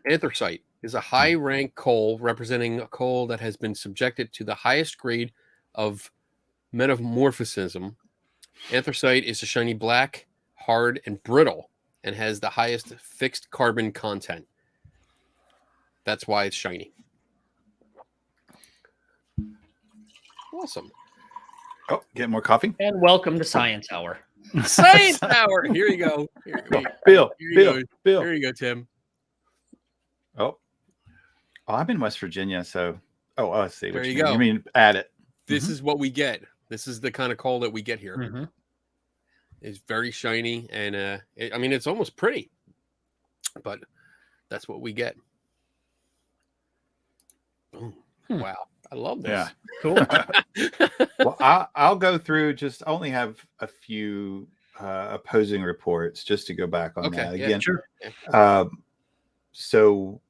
Anthracite is a high rank coal representing a coal that has been subjected to the highest grade of metamorphism. Anthracite is a shiny black, hard, and brittle, and has the highest fixed carbon content. That's why it's shiny. Awesome. Oh, get more coffee. And welcome to Science Hour. Science Hour. Here you go. Bill. Here you go, Tim. Oh, I'm in West Virginia, so I see. There what you mean. go. You mean add it? This is what we get. This is the kind of coal that we get here. It's very shiny, and it's almost pretty, but that's what we get. Oh, wow, I love this. Yeah, cool. Well, I'll go through. Just only have a few opposing reports just to go back on that again. Sure. So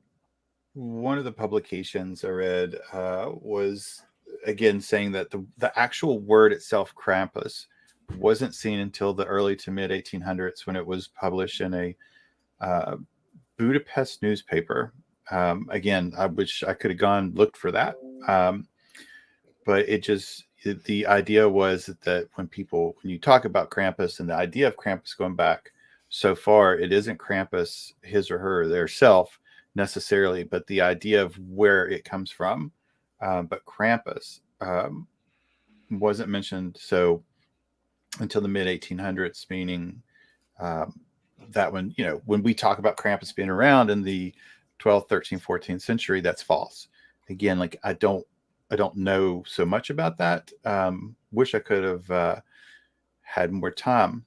one of the publications I read was again saying that the actual word itself, Krampus, wasn't seen until the early to mid 1800s when it was published in a Budapest newspaper. Again, I wish I could have gone looked for that, but the idea was that when you talk about Krampus and the idea of Krampus going back so far, it isn't Krampus, his or her, their self necessarily, but the idea of where it comes from. But Krampus wasn't mentioned until the mid 1800s, meaning that one, when we talk about Krampus being around in the 12th, 13th, 14th century, that's false. Again, like I don't know so much about that. Wish I could have had more time,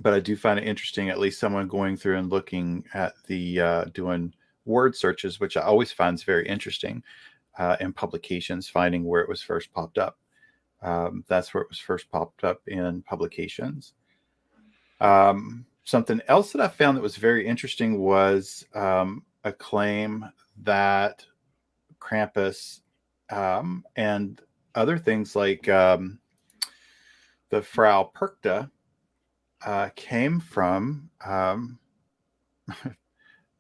but I do find it interesting, at least someone going through and looking at the doing word searches, which I always find is very interesting, in publications, finding where it was first popped up. That's where it was first popped up in publications. Something else that I found that was very interesting was a claim that Krampus and other things like the Frau Perkta came from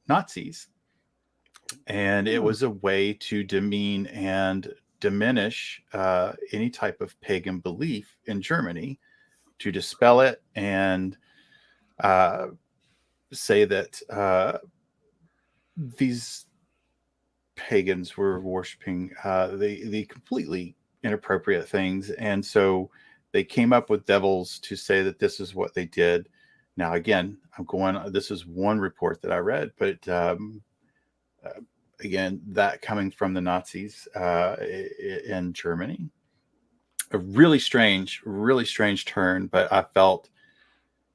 Nazis, and it was a way to demean and diminish any type of pagan belief in Germany, to dispel it and say that these pagans were worshiping the completely inappropriate things, and so they came up with devils to say that this is what they did. Now, again, this is one report that I read, but again, that coming from the Nazis in Germany. A really strange turn, but I felt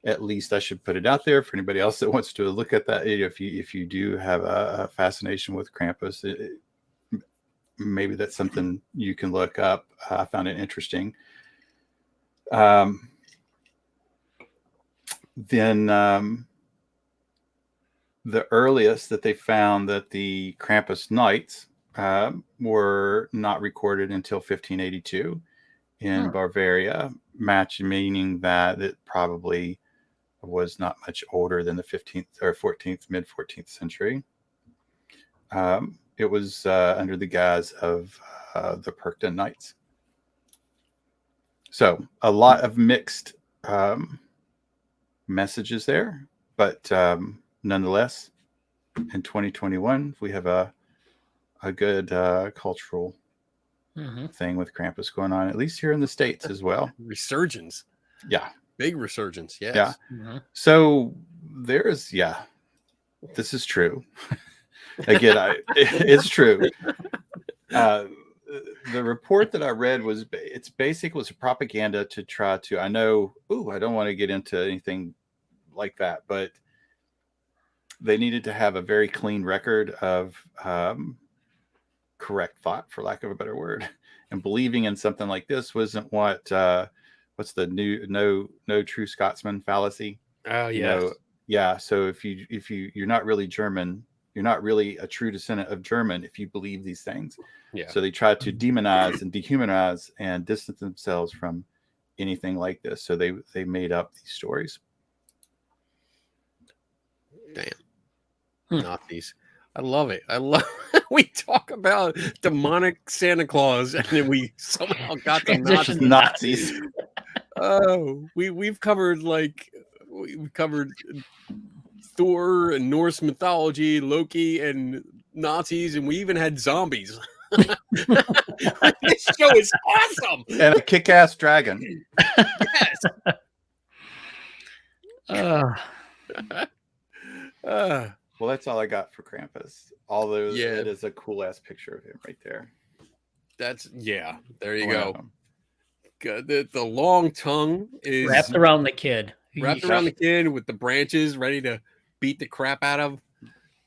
at least I should put it out there for anybody else that wants to look at that. If you do have a fascination with Krampus, maybe that's something you can look up. I found it interesting. Then the earliest that they found that the Krampus Nights were not recorded until 1582 in Bavaria, meaning that it probably was not much older than the 15th or 14th, mid 14th century. It was under the guise of the Perkta Knights. So a lot of mixed messages there, but nonetheless, in 2021, we have a good cultural thing with Krampus going on, at least here in the States as well. Resurgence. Yeah. Big resurgence. Yes. Yeah. So this is true. Again, it's true. The report that I read was a propaganda to try to, I don't want to get into anything like that, but they needed to have a very clean record of correct thought, for lack of a better word, and believing in something like this wasn't what's the no true Scotsman fallacy. Oh yeah. Yeah. So if you're not really German, you're not really a true descendant of German if you believe these things. Yeah. So they tried to demonize and dehumanize and distance themselves from anything like this. So they made up these stories. Damn. Nazis. I love it. We talk about demonic Santa Claus, and then we somehow got the Nazis. Oh, we've covered Thor and Norse mythology, Loki and Nazis, and we even had zombies. This show is awesome. And a kick-ass dragon. Yes. Well, that's all I got for Krampus. Although it is a cool-ass picture of him right there. There you go. The long tongue is wrapped around the kid. Around the kid with the branches ready to beat the crap out of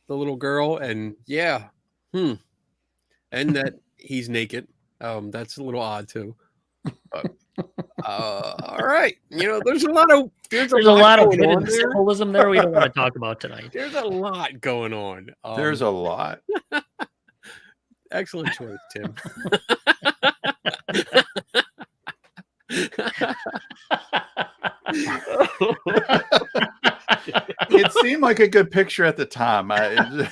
the little girl. And and that he's naked. That's a little odd too. But, all right. There's a lot of hidden symbolism there we don't want to talk about tonight. There's a lot going on. There's a lot. Excellent choice, Tim. It seemed like a good picture at the time. I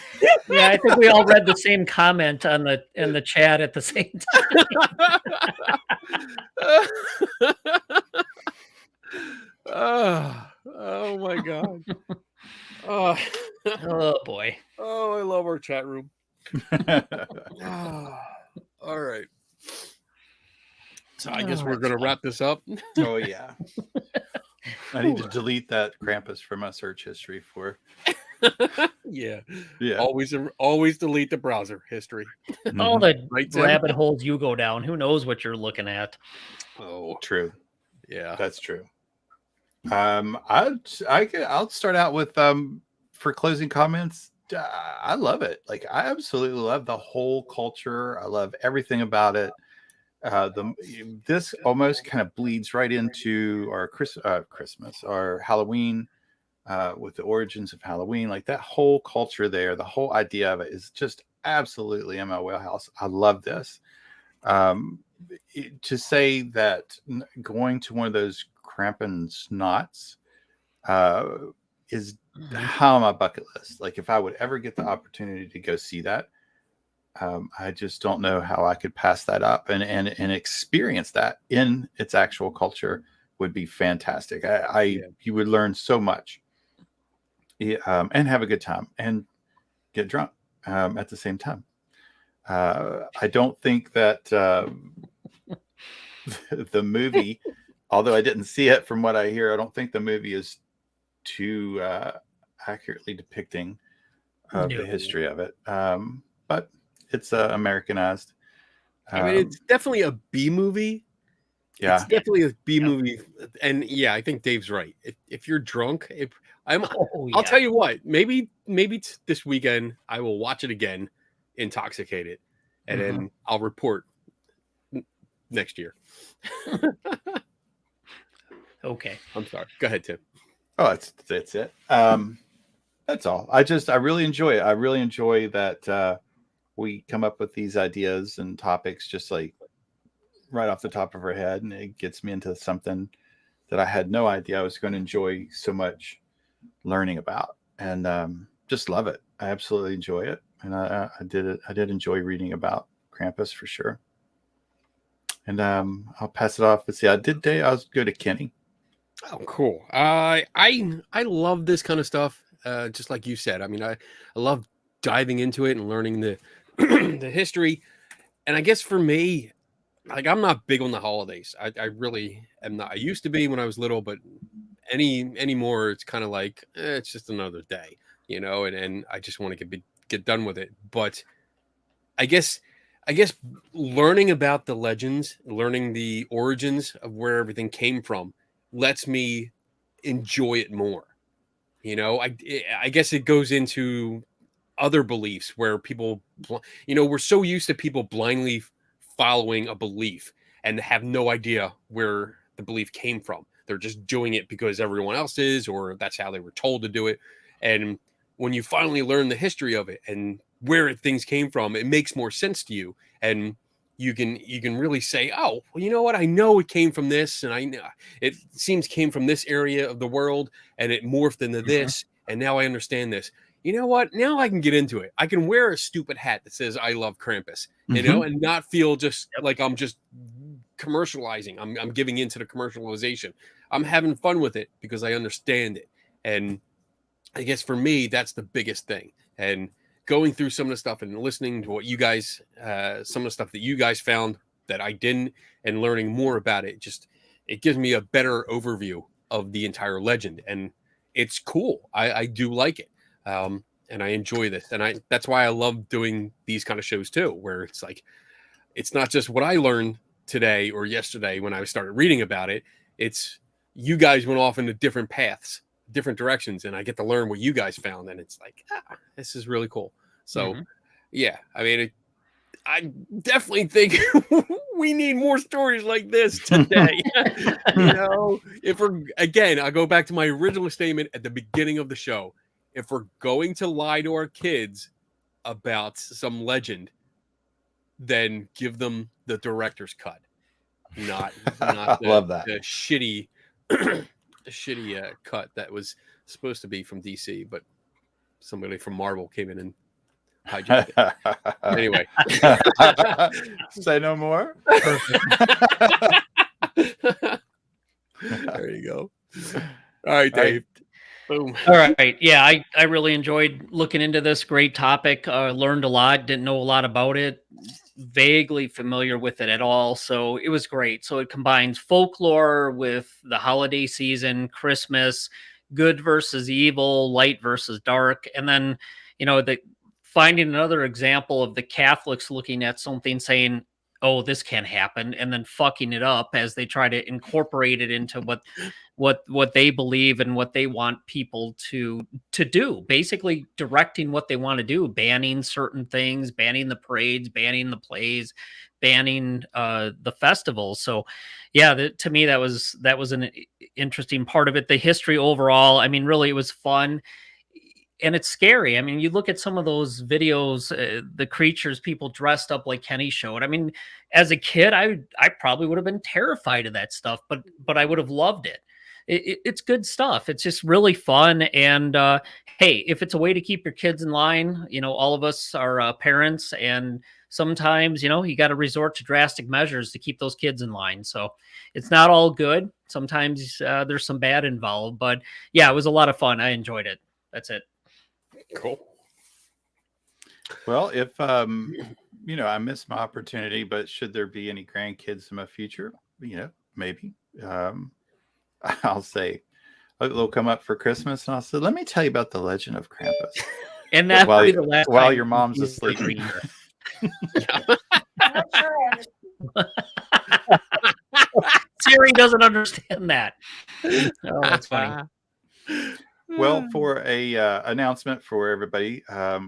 think we all read the same comment in the chat at the same time. Oh my god. Oh boy. Oh, I love our chat room. All right. So I guess we're gonna wrap this up. Oh yeah. I need to delete that Krampus from my search history for. Yeah. Yeah. Always delete the browser history. All the Right, Tim? rabbit holes you go down, who knows what you're looking at? Oh, True. yeah. That's true. I'll start out with for closing comments. I love it. Like I absolutely love the whole culture. I love everything about it. This almost kind of bleeds right into our Christmas, our Halloween, with the origins of Halloween. Like that whole culture there, the whole idea of it is just absolutely in my wheelhouse. I love this. To say that going to one of those Krampus knots is high on my bucket list. Like if I would ever get the opportunity to go see that, I just don't know how I could pass that up and experience that in its actual culture would be fantastic. You would learn so much, and have a good time and get drunk at the same time. I don't think that the movie, although I didn't see it from what I hear, I don't think the movie is too accurately depicting of the history of it. But it's Americanized. I mean, it's definitely a B movie. Yeah, it's definitely a B movie, and yeah, I think Dave's right. If you're drunk, I'll tell you what. Maybe this weekend I will watch it again, intoxicated, and then I'll report next year. Okay, I'm sorry. Go ahead, Tim. Oh, that's it. That's all. I really enjoy it. I really enjoy that we come up with these ideas and topics just like right off the top of our head, and it gets me into something that I had no idea I was going to enjoy so much learning about, and just love it. I absolutely enjoy it, and I did enjoy reading about Krampus for sure. And I'll pass it off. Let's see. I'll go to Kenny. Oh, cool. I love this kind of stuff. Just like you said. I mean, I love diving into it and learning the the history. And I guess for me, like I'm not big on the holidays. I really am not. I used to be when I was little, but anymore, it's kind of like it's just another day, and I just want to get done with it. But I guess learning about the legends, learning the origins of where everything came from, lets me enjoy it more. I guess it goes into other beliefs where people, we're so used to people blindly following a belief and have no idea where the belief came from. They're just doing it because everyone else is, or that's how they were told to do it. And when you finally learn the history of it and where things came from, it makes more sense to you. And you can really say, oh, well, you know what? I know it came from this, and I know it seems came from this area of the world, and it morphed into this, and now I understand this. You know what? Now I can get into it. I can wear a stupid hat that says I love Krampus, and not feel just like I'm just commercializing. I'm giving into the commercialization. I'm having fun with it because I understand it. And I guess for me, that's the biggest thing. And going through some of the stuff and listening to what you guys, some of the stuff that you guys found that I didn't, and learning more about it, it gives me a better overview of the entire legend. And it's cool. I do like it. And I enjoy this. And that's why I love doing these kind of shows too, where it's like, it's not just what I learned today or yesterday when I started reading about it. It's you guys went off into different paths, different directions, and I get to learn what you guys found. And it's like, this is really cool. So yeah, I mean, I definitely think we need more stories like this today. If I'll go back to my original statement at the beginning of the show. If we're going to lie to our kids about some legend, then give them the director's cut, not love that. the shitty cut that was supposed to be from DC, but somebody from Marvel came in and hijacked it. Anyway, say no more. There you go. All right, Dave. Boom. All right. Yeah, I really enjoyed looking into this great topic. Learned a lot. Didn't know a lot about it. vaguely familiar with it at all. So it was great. So it combines folklore with the holiday season, Christmas, good versus evil, light versus dark. And then, finding another example of the Catholics looking at something saying, oh, this can't happen, and then fucking it up as they try to incorporate it into what they believe and what they want people to do, basically directing what they want to do, banning certain things, banning the parades, banning the plays, banning the festivals. So yeah, to me that was an interesting part of it. The history overall, I mean, really it was fun. And it's scary. I mean, you look at some of those videos, the creatures, people dressed up like Kenny showed. I mean, as a kid, I probably would have been terrified of that stuff, but I would have loved it. It's good stuff. It's just really fun. And hey, if it's a way to keep your kids in line, all of us are parents, and sometimes, you got to resort to drastic measures to keep those kids in line. So it's not all good. Sometimes there's some bad involved, but yeah, it was a lot of fun. I enjoyed it. That's it. Cool. Well, if I missed my opportunity, but should there be any grandkids in my future, maybe I'll say they'll come up for Christmas, and I'll say, let me tell you about the legend of Krampus. And that while, will be the last while time your mom's asleep. Siri doesn't understand that. Oh, that's funny. Well, for a announcement for everybody,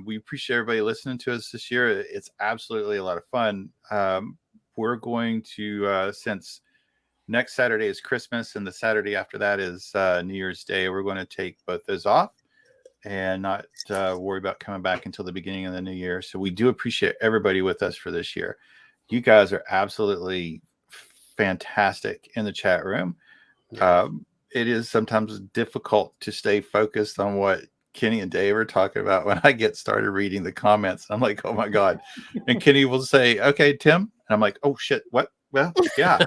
we appreciate everybody listening to us this year. It's absolutely a lot of fun. We're going to, since next Saturday is Christmas and the Saturday after that is New Year's Day, we're going to take both those off and not worry about coming back until the beginning of the new year. So we do appreciate everybody with us for this year. You guys are absolutely fantastic in the chat room. It is sometimes difficult to stay focused on what Kenny and Dave are talking about when I get started reading the comments. I'm like, oh my God. And Kenny will say, okay, Tim. And I'm like, oh shit, what? Well, yeah,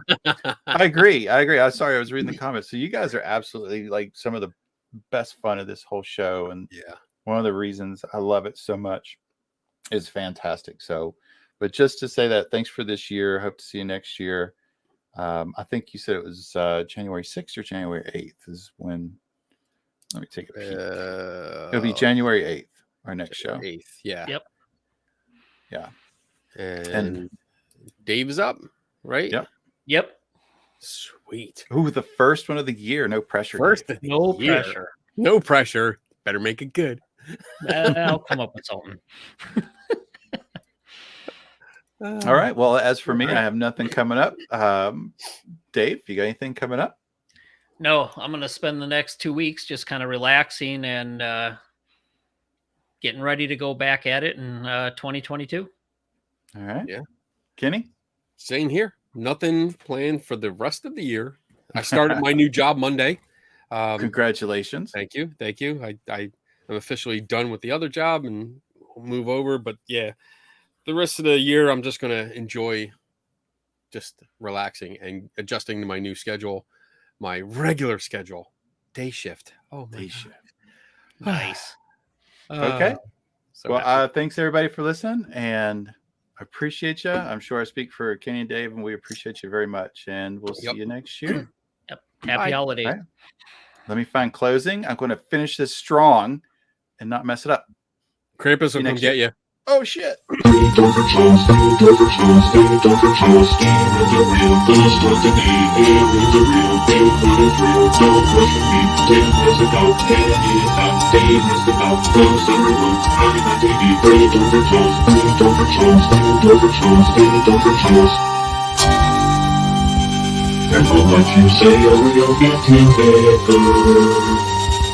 I agree. I'm sorry, I was reading the comments. So you guys are absolutely like some of the best fun of this whole show. And yeah, one of the reasons I love it so much is fantastic. So, but just to say that, thanks for this year. Hope to see you next year. I think you said it was January 6th or January 8th is when. Let me take a peek. It'll be January 8th, our next show. 8th, yeah. Yep. Yeah. And Dave is up, right? Yep. Sweet. Ooh, the first one of the year. No pressure. First, no pressure. No pressure. Better make it good. I'll come up with something. All right. Well, as for me, I have nothing coming up. Dave, you got anything coming up? No, I'm going to spend the next 2 weeks just kind of relaxing and getting ready to go back at it in 2022. All right. Yeah. Kenny? Same here. Nothing planned for the rest of the year. I started my new job Monday. Congratulations. Thank you. I'm officially done with the other job and we'll move over. But yeah, the rest of the year, I'm just going to enjoy just relaxing and adjusting to my new schedule, my regular schedule, day shift. Oh, day shift. Nice. Okay. So well, thanks everybody for listening, and I appreciate you. I'm sure I speak for Kenny and Dave, and we appreciate you very much. And we'll see you next year. Yep. Happy holidays. Right. Let me find closing. I'm going to finish this strong and not mess it up. Krampus will come get you. Oh, shit. And what you say, oh, you'll get to better.